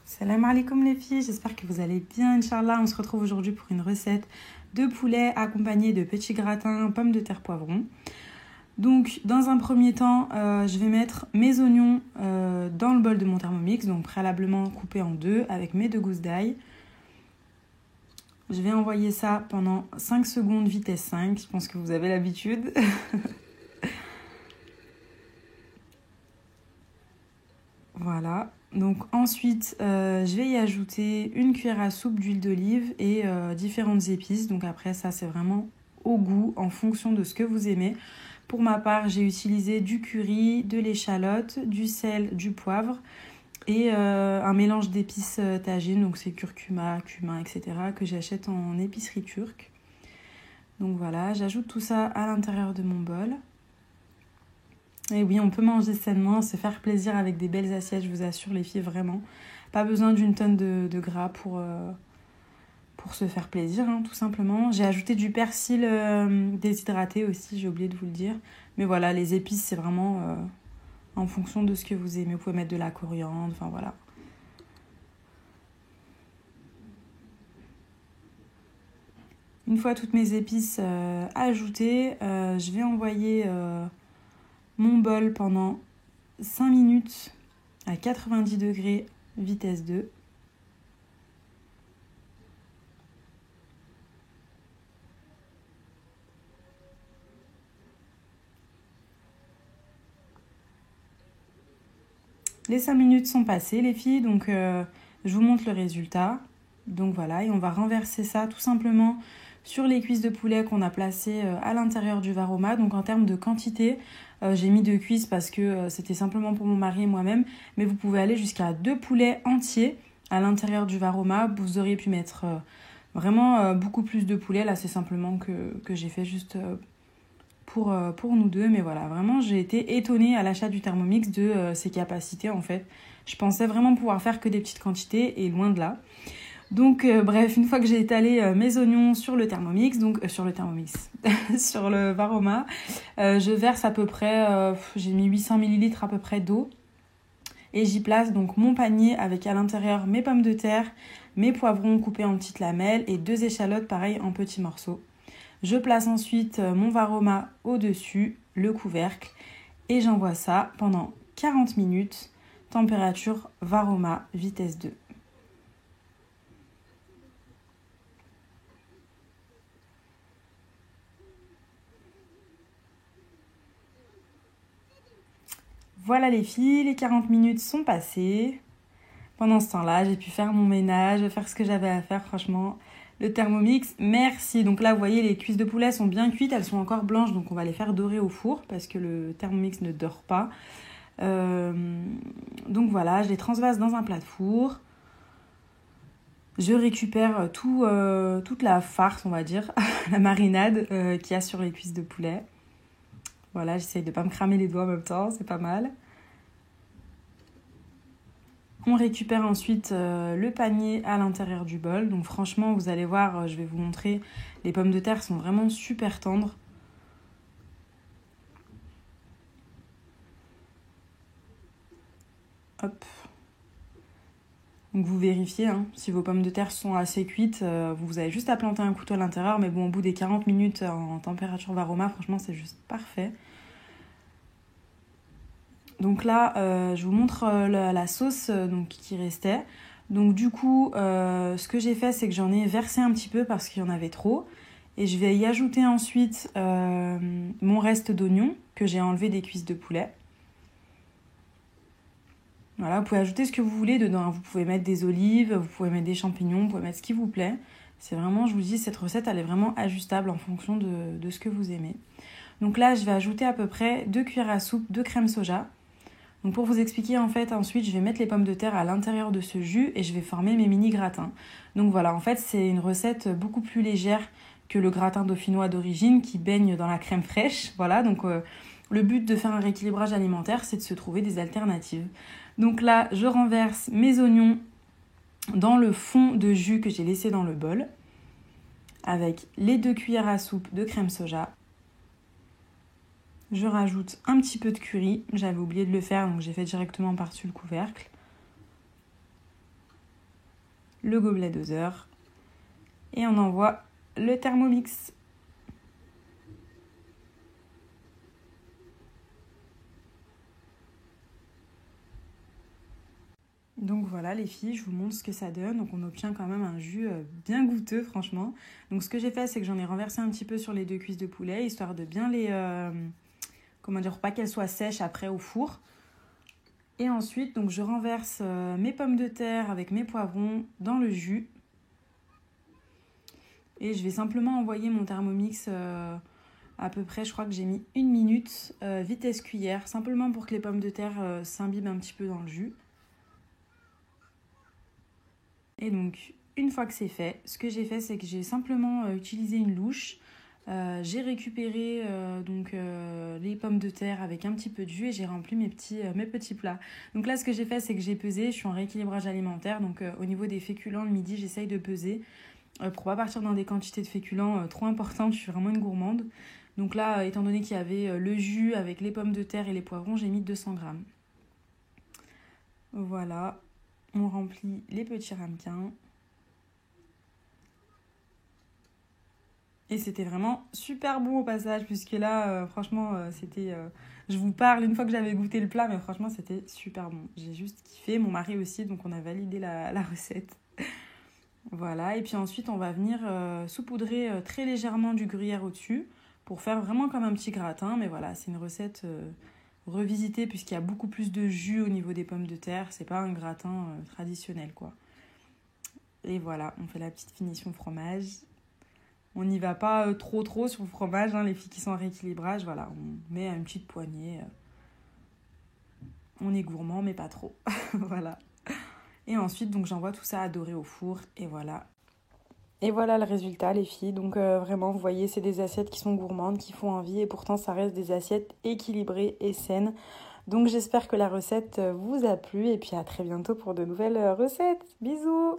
Salam alaikum les filles, j'espère que vous allez bien, Inch'Allah. On se retrouve aujourd'hui pour une recette de poulet accompagnée de petits gratins, pommes de terre, poivrons. Donc dans un premier temps, je vais mettre mes oignons dans le bol de mon Thermomix, donc préalablement coupés en deux avec mes 2 gousses d'ail. Je vais envoyer ça pendant 5 secondes vitesse 5, je pense que vous avez l'habitude. Voilà, donc ensuite je vais y ajouter une cuillère à soupe d'huile d'olive et différentes épices. Donc après ça c'est vraiment au goût en fonction de ce que vous aimez. Pour ma part j'ai utilisé du curry, de l'échalote, du sel, du poivre et un mélange d'épices tagines. Donc c'est curcuma, cumin, etc. que j'achète en épicerie turque. Donc voilà, j'ajoute tout ça à l'intérieur de mon bol. Et oui, on peut manger sainement, se faire plaisir avec des belles assiettes, je vous assure les filles, vraiment. Pas besoin d'une tonne de gras pour se faire plaisir, hein, tout simplement. J'ai ajouté du persil déshydraté aussi, j'ai oublié de vous le dire. Mais voilà, les épices, c'est vraiment en fonction de ce que vous aimez. Vous pouvez mettre de la coriandre, enfin voilà. Une fois toutes mes épices ajoutées, je vais envoyer mon bol pendant 5 minutes à 90 degrés, vitesse 2. Les 5 minutes sont passées les filles, donc je vous montre le résultat. Donc voilà, et on va renverser ça tout simplement sur les cuisses de poulet qu'on a placées à l'intérieur du varoma. Donc en termes de quantité, j'ai mis 2 cuisses parce que c'était simplement pour mon mari et moi-même. Mais vous pouvez aller jusqu'à 2 poulets entiers à l'intérieur du varoma. Vous auriez pu mettre vraiment beaucoup plus de poulets. Là, c'est simplement que j'ai fait juste pour nous deux. Mais voilà, vraiment, j'ai été étonnée à l'achat du Thermomix de ses capacités en fait. Je pensais vraiment pouvoir faire que des petites quantités et loin de là. Donc bref, une fois que j'ai étalé mes oignons sur le Thermomix, sur le varoma, je verse à peu près, j'ai mis 800 ml à peu près d'eau. Et j'y place donc mon panier avec à l'intérieur mes pommes de terre, mes poivrons coupés en petites lamelles et 2 échalotes pareil en petits morceaux. Je place ensuite mon varoma au-dessus, le couvercle, et j'envoie ça pendant 40 minutes, température varoma, vitesse 2. Voilà les filles, les 40 minutes sont passées. Pendant ce temps-là, j'ai pu faire mon ménage, faire ce que j'avais à faire, franchement. Le Thermomix, merci. Donc là, vous voyez, les cuisses de poulet sont bien cuites, elles sont encore blanches, donc on va les faire dorer au four parce que le Thermomix ne dort pas. Donc voilà, je les transvase dans un plat de four. Je récupère toute la farce, on va dire, la marinade qu'il y a sur les cuisses de poulet. Voilà, j'essaye de ne pas me cramer les doigts en même temps, c'est pas mal. On récupère ensuite le panier à l'intérieur du bol. Donc franchement, vous allez voir, je vais vous montrer, les pommes de terre sont vraiment super tendres. Hop. Donc vous vérifiez, hein, si vos pommes de terre sont assez cuites, vous avez juste à planter un couteau à l'intérieur. Mais bon, au bout des 40 minutes en température varoma, franchement, c'est juste parfait. Donc là, je vous montre la sauce qui restait. Donc du coup, ce que j'ai fait, c'est que j'en ai versé un petit peu parce qu'il y en avait trop. Et je vais y ajouter ensuite mon reste d'oignon que j'ai enlevé des cuisses de poulet. Voilà, vous pouvez ajouter ce que vous voulez dedans. Vous pouvez mettre des olives, vous pouvez mettre des champignons, vous pouvez mettre ce qui vous plaît. C'est vraiment, je vous dis, cette recette, elle est vraiment ajustable en fonction de ce que vous aimez. Donc là, je vais ajouter à peu près 2 cuillères à soupe de crème soja. Donc pour vous expliquer, en fait, ensuite, je vais mettre les pommes de terre à l'intérieur de ce jus et je vais former mes mini gratins. Donc voilà, en fait, c'est une recette beaucoup plus légère que le gratin dauphinois d'origine qui baigne dans la crème fraîche. Voilà, donc le but de faire un rééquilibrage alimentaire, c'est de se trouver des alternatives. Donc là, je renverse mes oignons dans le fond de jus que j'ai laissé dans le bol avec les 2 cuillères à soupe de crème soja. Je rajoute un petit peu de curry, j'avais oublié de le faire donc j'ai fait directement par-dessus le couvercle. le gobelet doseur et on envoie le Thermomix. Donc voilà les filles, je vous montre ce que ça donne. Donc on obtient quand même un jus bien goûteux franchement. Donc ce que j'ai fait, c'est que j'en ai renversé un petit peu sur les 2 cuisses de poulet, histoire de bien les... pour pas qu'elles soient sèches après au four. Et ensuite, donc je renverse mes pommes de terre avec mes poivrons dans le jus. Et je vais simplement envoyer mon Thermomix à peu près, je crois que j'ai mis 1 minute, vitesse cuillère, simplement pour que les pommes de terre s'imbibent un petit peu dans le jus. Et donc, une fois que c'est fait, ce que j'ai fait, c'est que j'ai simplement utilisé une louche. J'ai récupéré les pommes de terre avec un petit peu de jus et j'ai rempli mes petits plats. Donc là, ce que j'ai fait, c'est que j'ai pesé. Je suis en rééquilibrage alimentaire. Donc au niveau des féculents, le midi, j'essaye de peser pour pas partir dans des quantités de féculents trop importantes. Je suis vraiment une gourmande. Donc là, étant donné qu'il y avait le jus avec les pommes de terre et les poivrons, j'ai mis 200 grammes. Voilà. On remplit les petits ramequins. Et c'était vraiment super bon au passage, puisque là, franchement, c'était... je vous parle une fois que j'avais goûté le plat, mais franchement, c'était super bon. J'ai juste kiffé, mon mari aussi, donc on a validé la recette. Voilà, et puis ensuite, on va venir saupoudrer très légèrement du gruyère au-dessus, pour faire vraiment comme un petit gratin. Mais voilà, c'est une recette revisitée, puisqu'il y a beaucoup plus de jus au niveau des pommes de terre. C'est pas un gratin traditionnel, quoi. Et voilà, on fait la petite finition fromage. On n'y va pas trop sur le fromage, hein, les filles qui sont en rééquilibrage, voilà, on met une petite poignée. On est gourmand, mais pas trop. Voilà. Et ensuite, donc j'envoie tout ça à dorer au four, et voilà. Et voilà le résultat, les filles. Donc vraiment, vous voyez, c'est des assiettes qui sont gourmandes, qui font envie, et pourtant, ça reste des assiettes équilibrées et saines. Donc j'espère que la recette vous a plu, et puis à très bientôt pour de nouvelles recettes. Bisous!